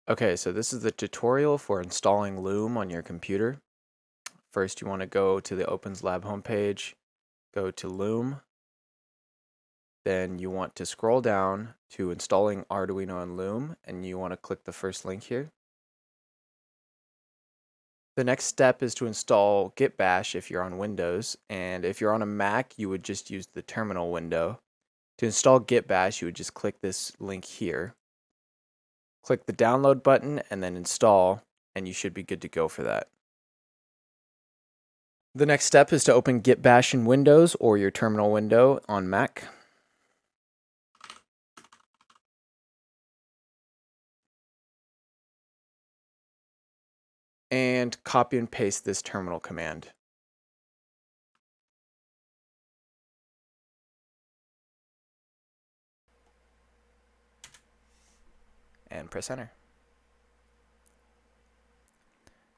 Okay, so this is the tutorial for installing Loom on your computer. First, you want to go to the OPEnS Lab homepage, go to Loom. Then you want to scroll down to installing Arduino and Loom, and you want to click the first link here. The next step is to install Git Bash if you're on Windows, and if you're on a Mac, you would just use the terminal window. To install Git Bash, you would just click this link here. Click the download button and then install, and you should be good to go for that. The next step is to open Git Bash in Windows or your terminal window on Mac. And copy and paste this terminal command. And press enter.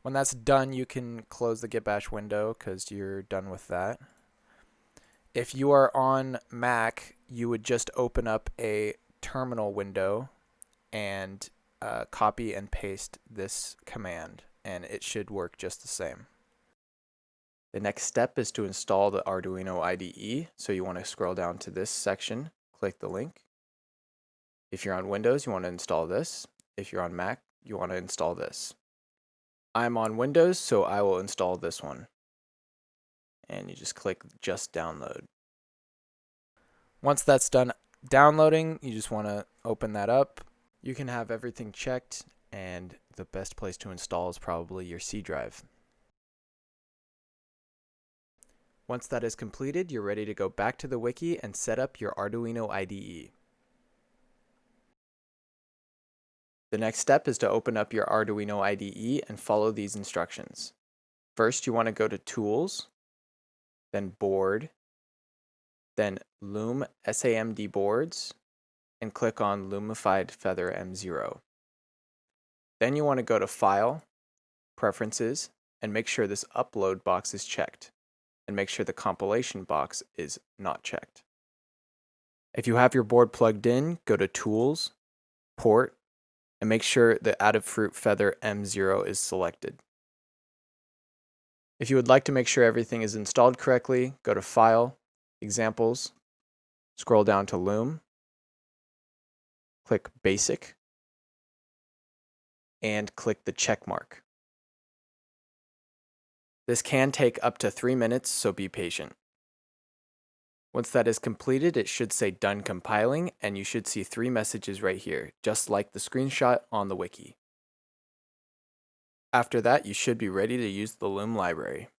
When that's done, you can close the Git Bash window because you're done with that. If you are on Mac, you would just open up a terminal window and copy and paste this command, and it should work just the same. The next step is to install the Arduino IDE. So you want to scroll down to this section, click the link. If you're on Windows, you want to install this. If you're on Mac, you want to install this. I'm on Windows, so I will install this one. And you just click just download. Once that's done downloading, you just want to open that up. You can have everything checked, and the best place to install is probably your C drive. Once that is completed, you're ready to go back to the wiki and set up your Arduino IDE. The next step is to open up your Arduino IDE and follow these instructions. First, you want to go to Tools, then Board, then Loom SAMD Boards, and click on Loomified Feather M0. Then you want to go to File, Preferences, and make sure this Upload box is checked, and make sure the compilation box is not checked. If you have your board plugged in, go to Tools, Port, and make sure the Adafruit Feather M0 is selected. If you would like to make sure everything is installed correctly, go to File, Examples, scroll down to Loom, click Basic, and click the check mark. This can take up to 3 minutes, so be patient. Once that is completed, it should say Done Compiling, and you should see 3 messages right here, just like the screenshot on the wiki. After that, you should be ready to use the Loom library.